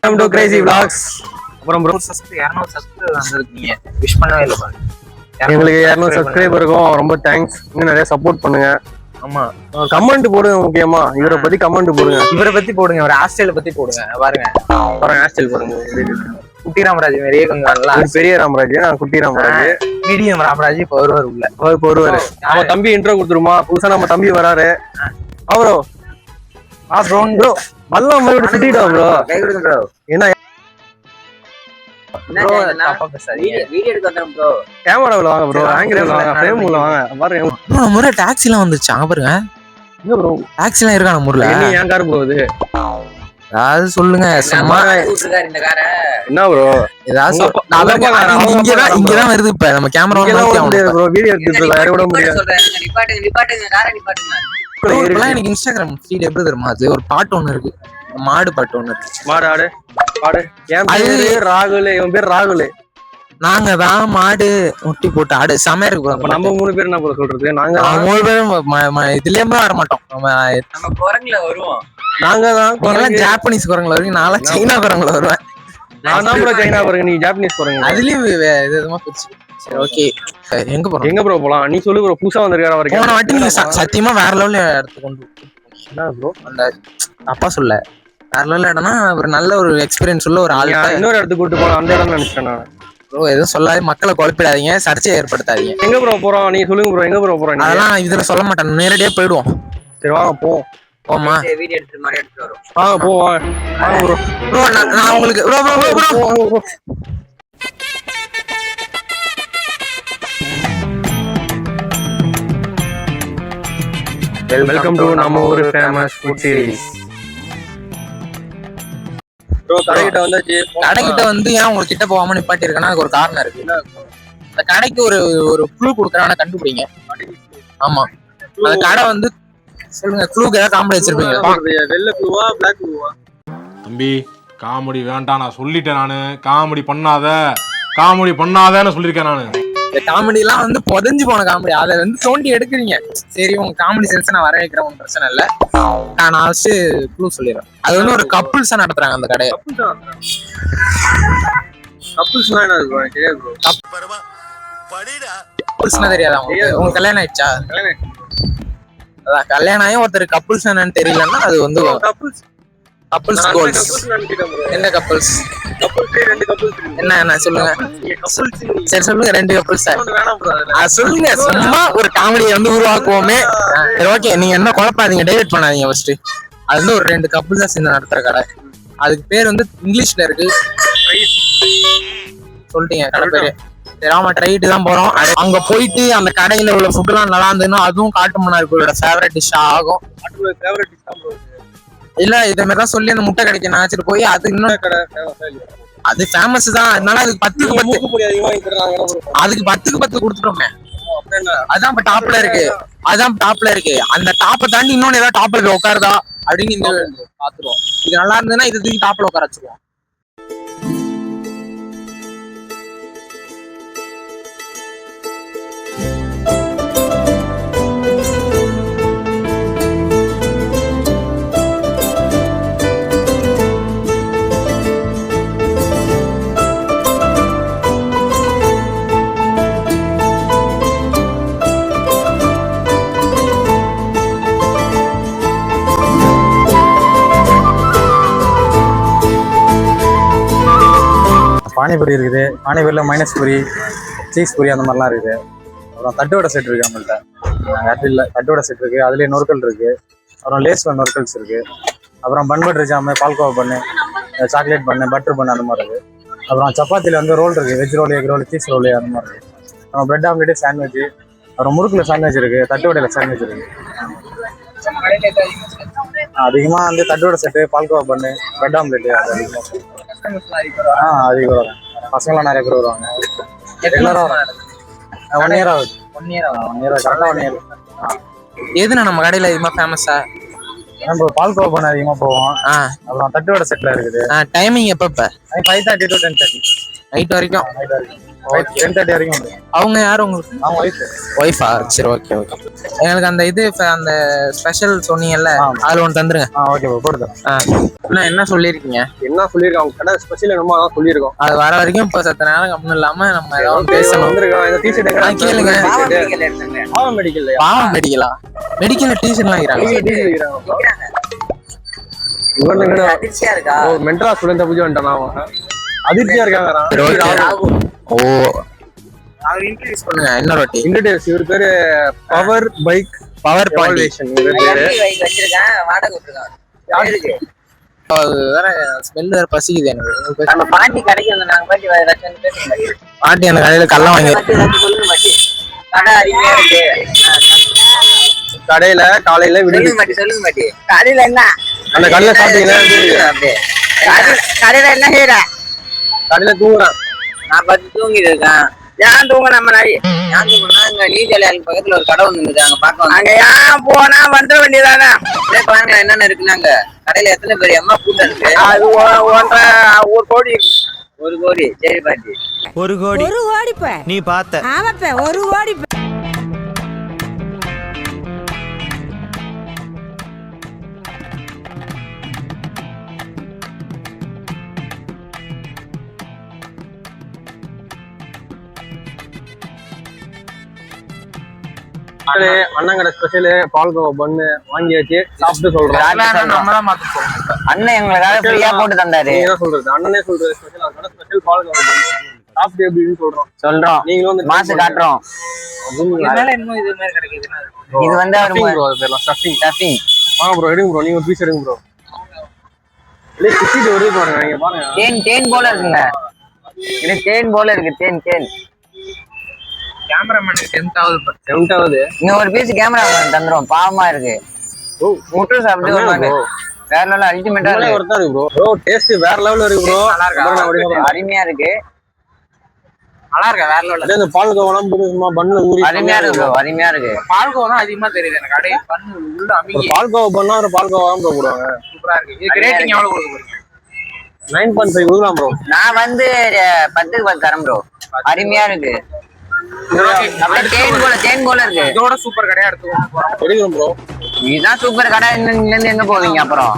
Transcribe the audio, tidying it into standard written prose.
Welcome to Crazy Vlogs. அப்புறம் bro 200 subscriber வந்திருக்கீங்க. Wish பண்ணவே இல்ல பாருங்க. எங்களுக்கு 200 சப்ஸ்கிரைபருக்கும் ரொம்ப தேங்க்ஸ். இன்னும் நிறைய சப்போர்ட் பண்ணுங்க. ஆமா. கமெண்ட் போடுங்க, முக்கியமா இவரை பத்தி கமெண்ட் போடுங்க. இவரை பத்தி போடுங்க, ஒரு ஹாஸ்டல் பத்தி போடுங்க. பாருங்க ஹாஸ்டல் போடுங்க. குட்டி ராமராஜ் மாதிரியே கொஞ்சம் நல்லா பெரிய ராமராஜ், நான் குட்டி ராமராஜ். மீடியம் ராமராஜ் இப்போ வருவார் உள்ள. வருவாரு. நம்ம தம்பி இன்ட்ரோ கொடுத்துருமா? புதுசா நம்ம தம்பி வராரு. அவரோ ப்ரோ மல்லாம் மாதிரி சுத்திட்டோம் ப்ரோ. என்ன கேமராவில் வாங்க ப்ரோ, ஆங்கிள் வாங்க, ஃப்ரேம் உள்ள வாங்க. பாருங்க முறை டாக்ஸி எல்லாம் வந்துச்சு. பாருங்க ப்ரோ, டாக்ஸி எல்லாம் இருக்கான முறையில. ஏன் கார் போகுது அதாவது சொல்லுங்க. என்ன ப்ரோ இங்கதான் வருது. இப்ப நம்ம கேமரா வீடியோ எடுத்துட்டு விட முடியாது. எனக்கு இன்ஸ்டாகிராம் ஃபீட் எப்படி தெரியுமா? அது ஒரு பாட்டு ஒண்ணு இருக்கு, மாடு பாட்டு ஒண்ணு இருக்கு. மாடு ஆடு பாடு. என் பேரு ராகுல், இவன் பேர் ராகுல். நாங்க தான் மாடு முட்டி போட்டு ஆடு செமையா இருக்கு. நம்ம 3 பேர் என்ன போல சொல்றது? நாங்க 3 பேரும் இதுலயுமே வர மாட்டோம். நம்ம குரங்குல வருவோம். நாங்க தான் ஜாப்பனீஸ் குரங்குல வருவீங்க, நான் சைனா குரங்குல வருவேன். நான் தான் ப்ரோ சைனா குரங்கு, நீ ஜாப்பனீஸ் குரங்கு. அதுலயும் விதமா பிரிச்சு. சரி ஓகே, எங்க போறோம்? எங்க ப்ரோ போலாம்? நீ சொல்லு ப்ரோ. புதுசா வந்திருக்காரு அவருக்கு. போன வாட்டி நீங்க சத்தியமா வேற லெவல்ல எடுத்து கொண்டு. என்ன ப்ரோ அந்த அப்பா சொல்ல வேற லெவல்ல இடம்னா ஒரு நல்ல ஒரு எக்ஸ்பீரியன்ஸ் உள்ள ஒரு ஆள். இன்னொரு இடத்துக்கு கூட்டு போலாம், அந்த இடம் நினைச்சிட்டேன் நான். ப்ரோ எதுவும் சொல்லாத, மக்களை குழப்பிடாதீங்க, சர்ச்சையை ஏற்படுத்தாதீங்க. எங்க ப்ரோ போறோம்? நீ சொல்லுங்க ப்ரோ, எங்க ப்ரோ போறோம்? அதெல்லாம் இதுல சொல்ல மாட்டேன், நேரடியா போயிடுவோம். சரி வாங்க போவோம். போமா வீடியோ எடுத்து மாதிரி எடுத்து வரோம். வாங்க போவோம். வாங்க ப்ரோ. ப்ரோ நான் உங்களுக்கு ப்ரோ வெல்கம் டு நம்ம ஒரு ஃபேமஸ் ஃபுட் சீரிஸ். ப்ரோ கடைகிட்ட வந்தாச்சு. கடைகிட்ட வந்து ஏன் உங்க கிட்ட போகாம நிப்பாட்டி இருக்கேன்னா அதுக்கு ஒரு காரணம் இருக்கு. அந்த கடைக்கு ஒரு க்ளூ கொடுக்குறான கண்டுபிடிங்க. ஆமா, அந்த கடை வந்து சொல்லுங்க, க்ளூக்கு ஏதாவது காமெடி வச்சிருப்பீங்க. வெள்ளை க்ளூவா பிளாக் க்ளூவா? தம்பி காமெடி வேண்டாம், நான் சொல்லிட்டேன். நானு காமெடி பண்ணாதேன்னு சொல்லியிருக்கேன். நானு இந்த காமெடி எல்லாம் வந்து புதஞ்சு போன காமெடி, அதை வந்து தோண்டி எடுக்கிறீங்க. சரி உங்க காமெடி சென்ஸ் நான் வர வைக்கிறேன், ஒன்றும் பிரச்சனை இல்லை. நான் வச்சு க்ளூ சொல்லிடுறேன். அது வந்து ஒரு கப்புள்ஸா நடத்துறாங்க அந்த கடையை. கப்புள்ஸ்னா என்ன ப்ரோ? எனக்கு தெரியாது ப்ரோ. கப்புள்ஸ்னா தெரியாதா உங்களுக்கு? உங்களுக்கு கல்யாணம் ஆயிடுச்சா? அதான் கல்யாணம் ஆகி ஒருத்தர் கப்புள்ஸ் என்னன்னு தெரியலன்னா அது வந்து கப்புள்ஸ் கோல்ஸ். என்ன கப்புள்ஸ்? என்ன சொல்லுங்க. சரி சொல்லுங்க, 2 கப்புள்ஸ் சொல்லுங்க. சும்மா ஒரு காமெடியை வந்து உருவாக்குவோமே. சரி ஓகே, நீங்க என்ன குழப்பாதீங்க, டைவர்ட் பண்ணாதீங்க. ஃபர்ஸ்ட் அது வந்து ஒரு 2 கப்புள்ஸ் தான் சேர்ந்து நடத்துற கடை. அதுக்கு பேர் வந்து இங்கிலீஷ்ல இருக்கு. சொல்லிட்டீங்க கடை பேரு? ஆமா, ட்ரைட்டு தான் போறோம். அங்க போயிட்டு அந்த கடையில உள்ள ஃபுட் எல்லாம் நல்லா இருந்ததுன்னா அதுவும் காட்டுமன்னார் இருக்கோட ஃபேவரட் டிஷ் ஆகும். இல்ல இதே மாதிரி தான் சொல்லி அந்த முட்டை கடைக்கு நான் வச்சுட்டு போய் அது இன்னும் அது ஃபேமஸ் தான். அதனால அதுக்கு 10க்கு 10 கொடுத்துட்டோமே. அதான் இப்ப டாப்ல இருக்கு. அந்த டாப்பை தாண்டி இன்னொன்னு ஏதாவது டாப்ல போய் உட்காருதா அப்படின்னு இந்த பாத்துருவோம். இது நல்லா இருந்ததுன்னா இது தூக்கி டாப்ல உட்கார வச்சிருவோம். பானிபூரி இருக்குது. பானிபூரியில் மைனஸ் பூரி, சீஸ் பூரி அந்த மாதிரிலாம் இருக்குது. அப்புறம் தட்டுவடை செட் இருக்குது நம்மள்கிட்ட. ஆப்பிளில் தட்டுவடை செட் இருக்குது. அதுலேயே நொறுக்கல் இருக்குது. அப்புறம் லேஸில் நொறுக்கல்ஸ் இருக்குது. அப்புறம் பன் பட்டர் ஜாமு, பால்கோவா பண்ணு, சாக்லேட் பண்ணு, பட்டர் பண்ணு அந்த மாதிரி இருக்குது. அப்புறம் சப்பாத்தியில் வந்து ரோல் இருக்குது. Veg roll, egg roll, cheese roll அந்த மாதிரி இருக்குது. அப்புறம் பிரெட் ஆம்லேட்டு, சாண்ட்விச். அப்புறம் முறுக்கில் சாண்ட்விச் இருக்குது. தட்டுவடையில் சாண்ட்விச் இருக்குது. அதிகமாக வந்து தட்டுவடை செட்டு, பால்கோவா பண்ணு, பிரெட் ஆம்லேட்டு அது அதிகமாக. அதிகம் வரும். பசங்களாம் நிறைய பேர் வருவாங்க. ரெகுலராக வரும். 1 இயர் ஆகுது. 1 இயர் கரெக்டாக 1 இயர். எதுனா நம்ம கடையில் அதிகமாக ஃபேமஸா? நம்ம பால்கோவா பண்ண அதிகமாக போவோம். அப்புறம் தட்டுவடை செட்டில் இருக்குது. டைமிங் எப்போ? 5:30 to 10:30 நைட் வரைக்கும். 10:30 வரைக்கும் வந்துடும். அவங்க யாரும் உங்களுக்கு அவங்க ஒய்ஃப். ஒய்ஃபா? சரி, ஓகே ஓகே. எனக்கு அந்த இது அந்த ஸ்பெஷல் சொன்னீங்கல்ல, அதுல ஒன்று தந்துருங்க. ஓகே ப்ரோ, போட்டுறேன். என்ன சொல்லியிருக்கீங்க? என்ன சொல்லியிருக்கோம் அவங்க கடை ஸ்பெஷல் என்னமோ அதான் சொல்லியிருக்கோம். அது வர வரைக்கும் இப்போ சத்த நேரம் கம்மி இல்லாம நம்ம ஏதாவது பேசணும். வந்திருக்கோம். இந்த டிஷர்ட் கேளுங்க. பாவம் மெடிக்கல் பாவம் மெடிக்கலா? மெடிக்கல் டிஷர்ட்லாம் இருக்கிறாங்க. இவனுங்க அதிர்ச்சியா இருக்கா? மென்டலா ஸ்டூடெண்ட் புரிஞ்சு வந்துட்டான் அவன். அதிர்ச்சியா இருக்காங்க. ஓ, அவர் இன்ட்ரோடியூஸ் பண்ணுங்க. என்ன ரொட்டி இன்ட்ரோடியூஸ்? இவர் பேரு பவர் பைக் பவர் பாலிஷன். இவர் பேரு வச்சிருக்கேன், வாடகை விட்டுருக்கான். யாருக்கு? அது வேற ஸ்மெல் வேற பசிக்குது எனக்கு. நம்ம பாட்டி கடைக்கு வந்து நாங்க பாட்டி பேசுங்க. பாட்டி அந்த கடையில கல்லம் வாங்கி சொல்லுங்க பாட்டி. கடை அருமையா இருக்கு. கடையில காலையில விடுது. சொல்லுங்க பாட்டி, சொல்லுங்க பாட்டி. கடையில என்ன? அந்த கடையில சாப்பிட்டீங்கன்னா கடையில என்ன செய்யற? கடையில தூங்குறான். நான் பார்த்து தூங்கிட்டு இருக்கேன். ஏன் தூங்க? நம்ம நாய் ஏன் தூங்கினா இங்க நீச்சல் பக்கத்துல ஒரு கடை வந்துருது, அங்க பார்க்க. அங்க ஏன் போனா வந்துட வேண்டியதானே? பாருங்க என்னென்ன இருக்குன்னாங்க கடையில. எத்தனை பேர் அம்மா கூட்டம் இருக்கு? அது 1 கோடி. 1 கோடி. சரி பாட்டி. 1 கோடி. 1 கோடி நீ பார்த்த? ஆமாப்ப 1 கோடி. அண்ணங்கடை ஸ்பெஷல் பால்கோவா பண்ணு வாங்கியாச்சு, சாப்பிட்டு சொல்றோம். நம்ம தான் மாத்த போறோம். அண்ணன் எங்களுக்காக ஃப்ரீயா போட்டு தந்தாரு. நீங்க தான் சொல்றது, அண்ணனே சொல்றது ஸ்பெஷல். அதோட ஸ்பெஷல் பால்கோவா பண்ணு சாப்பிட்டு எப்படின்னு சொல்றோம். நீங்களும் வந்து மாசு காட்டுறோம். இன்னும் இது மாதிரி கிடைக்குதுன்னா இது வந்து ஸ்டஃபிங். வாங்க ப்ரோ, எடுங்க ப்ரோ, நீங்க ஒரு பீஸ் எடுங்க ப்ரோ. இல்ல குச்சிட்டு வருது பாருங்க, நீங்க பாருங்க. தேன் போல இருக்குங்க. இது தேன் போல இருக்கு. தேன். கேமராமேன் செவன்டாவது இன்னும் ஒரு பீஸ் கேமரா தந்துரும். பாவமா இருக்கு. முட்டை சாப்பிட்டு வேற லெவல் அல்டிமேட்டா இருக்கு. ஒருத்தா இருக்கு ப்ரோ. ப்ரோ டேஸ்ட் வேற லெவல்ல இருக்கு ப்ரோ. அருமையா இருக்கு. நல்லா இருக்கா? வேற லெவல்ல. இந்த பால்கோவா சும்மா பண்ணல ஊறி அருமையா இருக்கு ப்ரோ, அருமையா இருக்கு. பால்கோவா தான் அதிகமா தெரியுது எனக்கு. அப்படியே பண்ணு உள்ள அமிங்கி பால்கோவா பண்ணா ஒரு பால்கோவா தான் ப்ரோ போடுவாங்க. சூப்பரா இருக்கு. இதுக்கு ரேட்டிங் எவ்வளவு கொடுக்க போறீங்க? 9.5 கொடுக்கலாம் ப்ரோ. நான் வந்து 10க்கு 10 தரேன் ப்ரோ. அருமையா இருக்கு. தேன் போல இருக்கு. இதோட சூப்பர் கடையா எடுத்துக்கோங்க. எடுக்கிறோம் ப்ரோ. இதுதான் சூப்பர் கடை. இங்க இருந்து எங்க போவீங்க அப்புறம்?